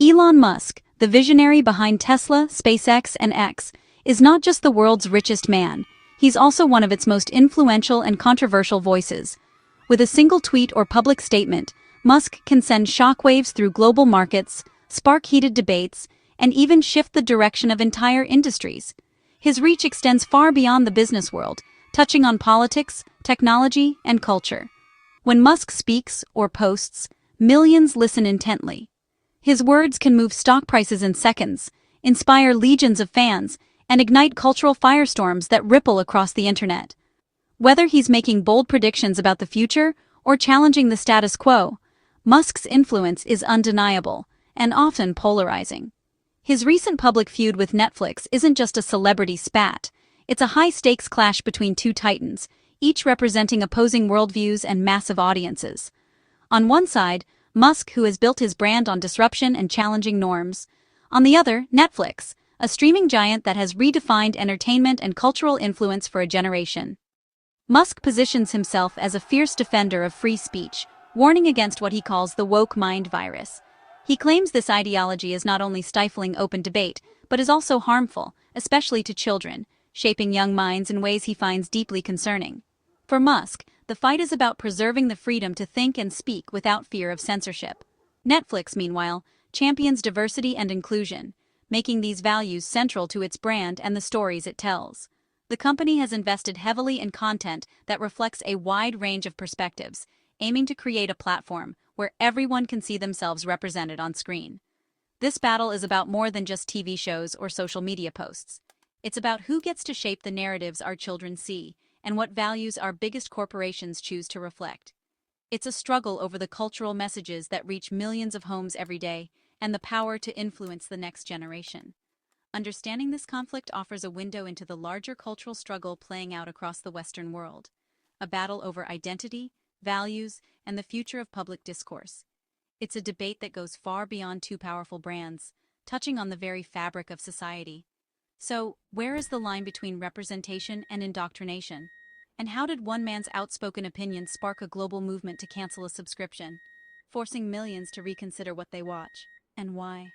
Elon Musk, the visionary behind Tesla, SpaceX, and X, is not just the world's richest man, he's also one of its most influential and controversial voices. With a single tweet or public statement, Musk can send shockwaves through global markets, spark heated debates, and even shift the direction of entire industries. His reach extends far beyond the business world, touching on politics, technology, and culture. When Musk speaks or posts, millions listen intently. His words can move stock prices in seconds, inspire legions of fans, and ignite cultural firestorms that ripple across the internet. Whether he's making bold predictions about the future or challenging the status quo, Musk's influence is undeniable and often polarizing. His recent public feud with Netflix isn't just a celebrity spat, it's a high-stakes clash between two titans, each representing opposing worldviews and massive audiences. On one side, Musk, who has built his brand on disruption and challenging norms. On the other, Netflix, a streaming giant that has redefined entertainment and cultural influence for a generation. Musk positions himself as a fierce defender of free speech, warning against what he calls the woke mind virus. He claims this ideology is not only stifling open debate, but is also harmful, especially to children, shaping young minds in ways he finds deeply concerning. For Musk, the fight is about preserving the freedom to think and speak without fear of censorship. Netflix, meanwhile, champions diversity and inclusion, making these values central to its brand and the stories it tells. The company has invested heavily in content that reflects a wide range of perspectives, aiming to create a platform where everyone can see themselves represented on screen. This battle is about more than just TV shows or social media posts. It's about who gets to shape the narratives our children see, and what values our biggest corporations choose to reflect. It's a struggle over the cultural messages that reach millions of homes every day, and the power to influence the next generation. Understanding this conflict offers a window into the larger cultural struggle playing out across the Western world, a battle over identity, values, and the future of public discourse. It's a debate that goes far beyond two powerful brands, touching on the very fabric of society. So, where is the line between representation and indoctrination? And how did one man's outspoken opinion spark a global movement to cancel a subscription, forcing millions to reconsider what they watch, and why?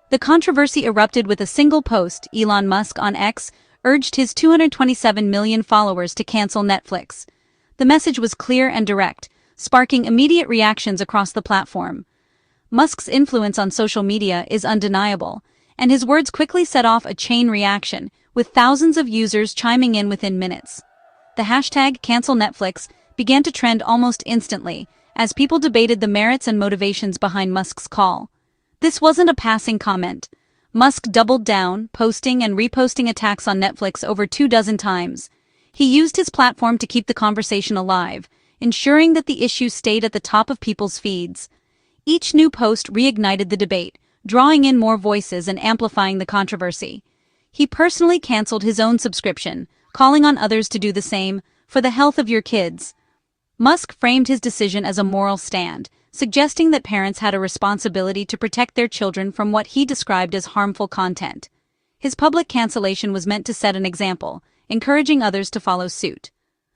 The controversy erupted with a single post. Elon Musk on X urged his 227 million followers to cancel Netflix. The message was clear and direct, sparking immediate reactions across the platform. Musk's influence on social media is undeniable, and his words quickly set off a chain reaction, with thousands of users chiming in within minutes. The hashtag #CancelNetflix began to trend almost instantly, as people debated the merits and motivations behind Musk's call. This wasn't a passing comment. Musk doubled down, posting and reposting attacks on Netflix over 24 times. He used his platform to keep the conversation alive, ensuring that the issue stayed at the top of people's feeds. Each new post reignited the debate, drawing in more voices and amplifying the controversy. He personally canceled his own subscription, calling on others to do the same, for the health of your kids. Musk framed his decision as a moral stand, suggesting that parents had a responsibility to protect their children from what he described as harmful content. His public cancellation was meant to set an example, encouraging others to follow suit.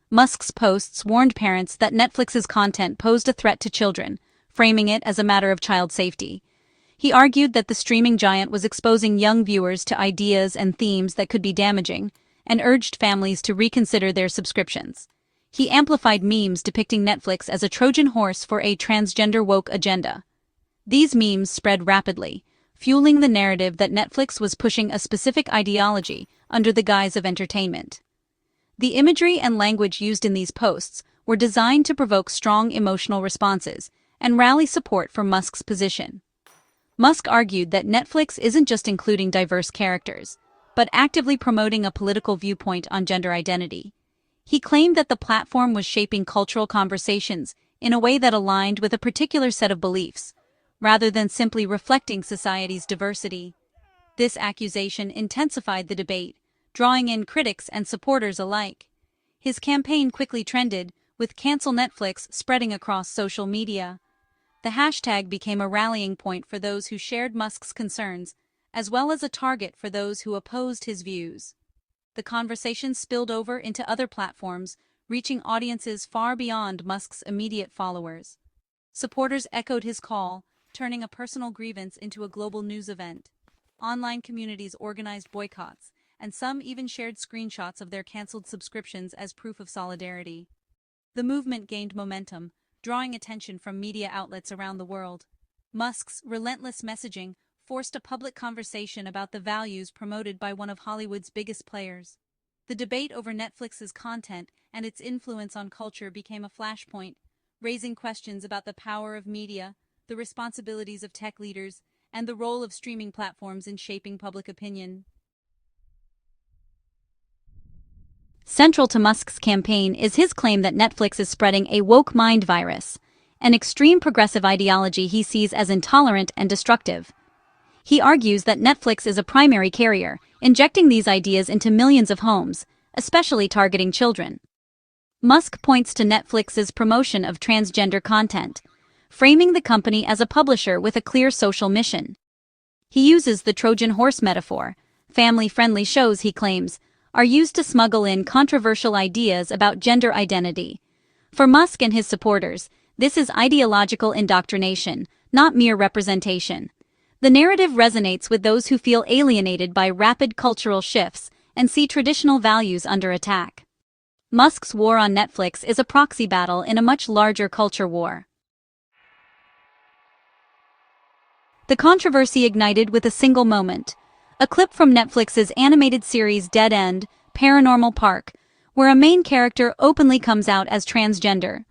Musk's posts warned parents that Netflix's content posed a threat to children, framing it as a matter of child safety. He argued that the streaming giant was exposing young viewers to ideas and themes that could be damaging, and urged families to reconsider their subscriptions. He amplified memes depicting Netflix as a Trojan horse for a transgender woke agenda. These memes spread rapidly, fueling the narrative that Netflix was pushing a specific ideology under the guise of entertainment. The imagery and language used in these posts were designed to provoke strong emotional responses and rally support for Musk's position. Musk argued that Netflix isn't just including diverse characters, but actively promoting a political viewpoint on gender identity. He claimed that the platform was shaping cultural conversations in a way that aligned with a particular set of beliefs, rather than simply reflecting society's diversity. This accusation intensified the debate, drawing in critics and supporters alike. His campaign quickly trended, with Cancel Netflix spreading across social media. The hashtag became a rallying point for those who shared Musk's concerns, as well as a target for those who opposed his views. The conversation spilled over into other platforms, reaching audiences far beyond Musk's immediate followers. Supporters echoed his call, turning a personal grievance into a global news event. Online communities organized boycotts, and some even shared screenshots of their canceled subscriptions as proof of solidarity. The movement gained momentum, drawing attention from media outlets around the world. Musk's relentless messaging forced a public conversation about the values promoted by one of Hollywood's biggest players. The debate over Netflix's content and its influence on culture became a flashpoint, raising questions about the power of media, the responsibilities of tech leaders, and the role of streaming platforms in shaping public opinion. Central to Musk's campaign is his claim that Netflix is spreading a woke mind virus, an extreme progressive ideology he sees as intolerant and destructive. He argues that Netflix is a primary carrier, injecting these ideas into millions of homes, especially targeting children. Musk points to Netflix's promotion of transgender content, framing the company as a publisher with a clear social mission. He uses the Trojan horse metaphor. Family-friendly shows, he claims, are used to smuggle in controversial ideas about gender identity. For Musk and his supporters, this is ideological indoctrination, not mere representation. The narrative resonates with those who feel alienated by rapid cultural shifts and see traditional values under attack. Musk's war on Netflix is a proxy battle in a much larger culture war. The controversy ignited with a single moment. A clip from Netflix's animated series Dead End, Paranormal Park, where a main character openly comes out as transgender.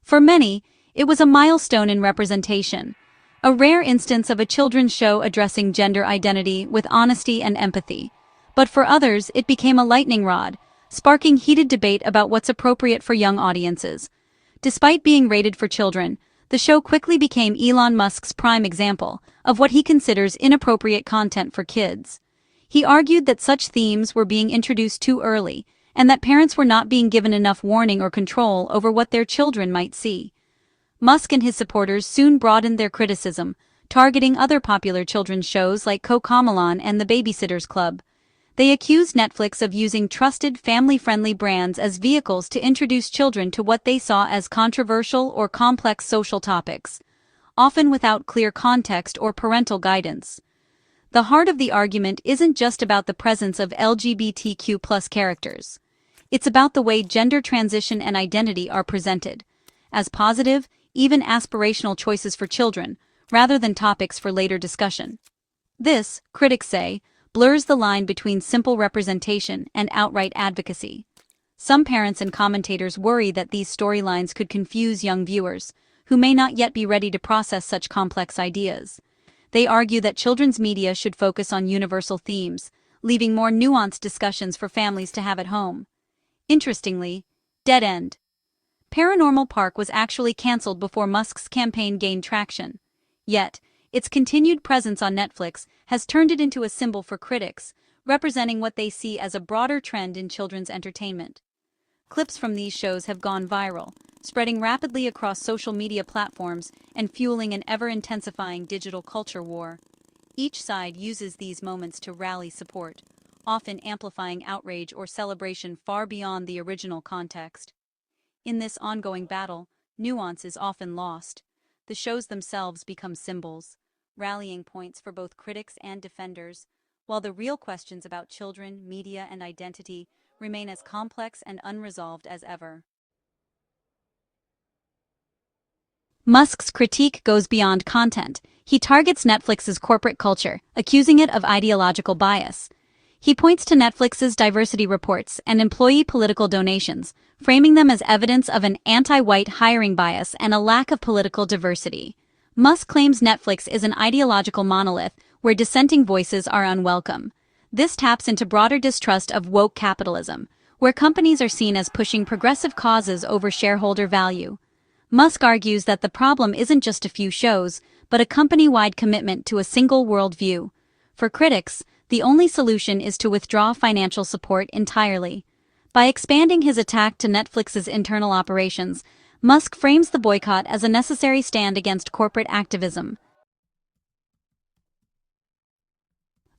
For many, it was a milestone in representation, a rare instance of a children's show addressing gender identity with honesty and empathy. But for others, it became a lightning rod, sparking heated debate about what's appropriate for young audiences. Despite being rated for children, the show quickly became Elon Musk's prime example of what he considers inappropriate content for kids. He argued that such themes were being introduced too early, and that parents were not being given enough warning or control over what their children might see. Musk and his supporters soon broadened their criticism, targeting other popular children's shows like Cancellation and The Babysitter's Club. They accused Netflix of using trusted family-friendly brands as vehicles to introduce children to what they saw as controversial or complex social topics, often without clear context or parental guidance. The heart of the argument isn't just about the presence of LGBTQ+ characters. It's about the way gender transition and identity are presented, as positive, even aspirational choices for children, rather than topics for later discussion. This, critics say, blurs the line between simple representation and outright advocacy. Some parents and commentators worry that these storylines could confuse young viewers, who may not yet be ready to process such complex ideas. They argue that children's media should focus on universal themes, leaving more nuanced discussions for families to have at home. Interestingly, Dead End, Paranormal Park was actually cancelled before Musk's campaign gained traction. Yet, its continued presence on Netflix has turned it into a symbol for critics, representing what they see as a broader trend in children's entertainment. Clips from these shows have gone viral, spreading rapidly across social media platforms and fueling an ever-intensifying digital culture war. Each side uses these moments to rally support, often amplifying outrage or celebration far beyond the original context. In this ongoing battle, nuance is often lost. The shows themselves become symbols, rallying points for both critics and defenders, while the real questions about children, media, and identity remain as complex and unresolved as ever. Musk's critique goes beyond content. He targets Netflix's corporate culture, accusing it of ideological bias. He points to Netflix's diversity reports and employee political donations, framing them as evidence of an anti-white hiring bias and a lack of political diversity. Musk claims Netflix is an ideological monolith where dissenting voices are unwelcome. This taps into broader distrust of woke capitalism, where companies are seen as pushing progressive causes over shareholder value. Musk argues that the problem isn't just a few shows, but a company-wide commitment to a single worldview. For critics, the only solution is to withdraw financial support entirely. By expanding his attack to Netflix's internal operations, Musk frames the boycott as a necessary stand against corporate activism.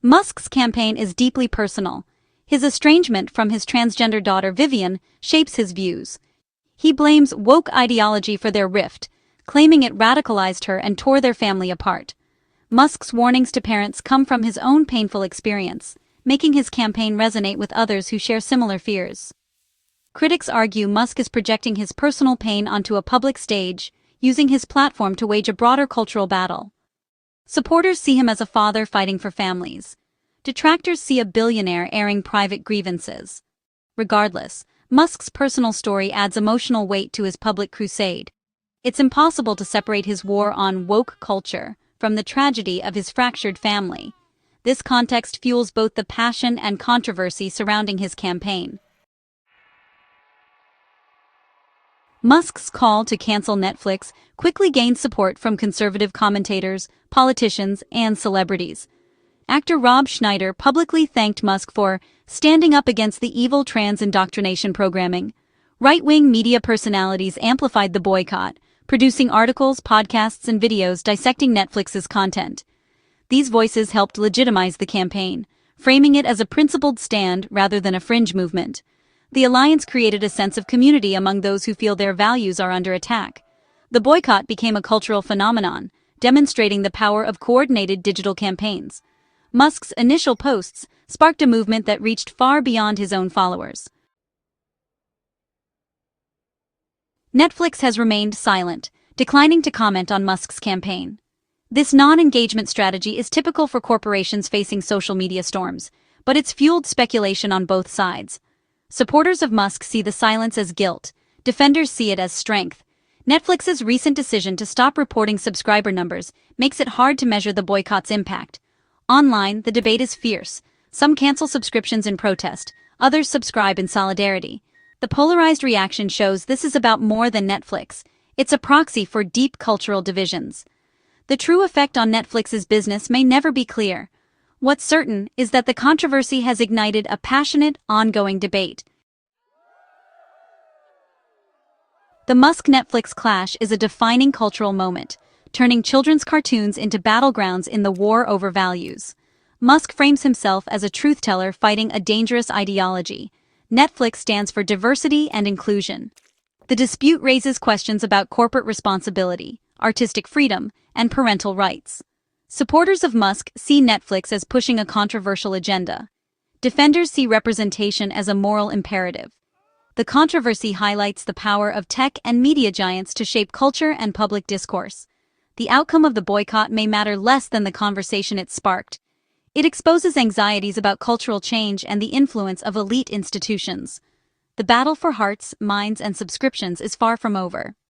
Musk's campaign is deeply personal. His estrangement from his transgender daughter Vivian shapes his views. He blames woke ideology for their rift, claiming it radicalized her and tore their family apart. Musk's warnings to parents come from his own painful experience, making his campaign resonate with others who share similar fears. Critics argue Musk is projecting his personal pain onto a public stage, using his platform to wage a broader cultural battle. Supporters see him as a father fighting for families. Detractors see a billionaire airing private grievances. Regardless, Musk's personal story adds emotional weight to his public crusade. It's impossible to separate his war on woke culture from the tragedy of his fractured family. This context fuels both the passion and controversy surrounding his campaign. Musk's call to cancel Netflix quickly gained support from conservative commentators, politicians, and celebrities. Actor Rob Schneider publicly thanked Musk for standing up against the evil trans indoctrination programming. Right-wing media personalities amplified the boycott, producing articles, podcasts, and videos dissecting Netflix's content. These voices helped legitimize the campaign, framing it as a principled stand rather than a fringe movement. The alliance created a sense of community among those who feel their values are under attack. The boycott became a cultural phenomenon, demonstrating the power of coordinated digital campaigns. Musk's initial posts sparked a movement that reached far beyond his own followers. Netflix has remained silent, declining to comment on Musk's campaign. This non-engagement strategy is typical for corporations facing social media storms, but it's fueled speculation on both sides. Supporters of Musk see the silence as guilt, defenders see it as strength. Netflix's recent decision to stop reporting subscriber numbers makes it hard to measure the boycott's impact. Online, the debate is fierce. Some cancel subscriptions in protest, others subscribe in solidarity. The polarized reaction shows this is about more than Netflix. It's a proxy for deep cultural divisions. The true effect on Netflix's business may never be clear. What's certain is that the controversy has ignited a passionate, ongoing debate. The Musk-Netflix clash is a defining cultural moment, turning children's cartoons into battlegrounds in the war over values. Musk frames himself as a truth-teller fighting a dangerous ideology. Netflix stands for diversity and inclusion. The dispute raises questions about corporate responsibility, artistic freedom, and parental rights. Supporters of Musk see Netflix as pushing a controversial agenda. Defenders see representation as a moral imperative. The controversy highlights the power of tech and media giants to shape culture and public discourse. The outcome of the boycott may matter less than the conversation it sparked. It exposes anxieties about cultural change and the influence of elite institutions. The battle for hearts, minds, and subscriptions is far from over.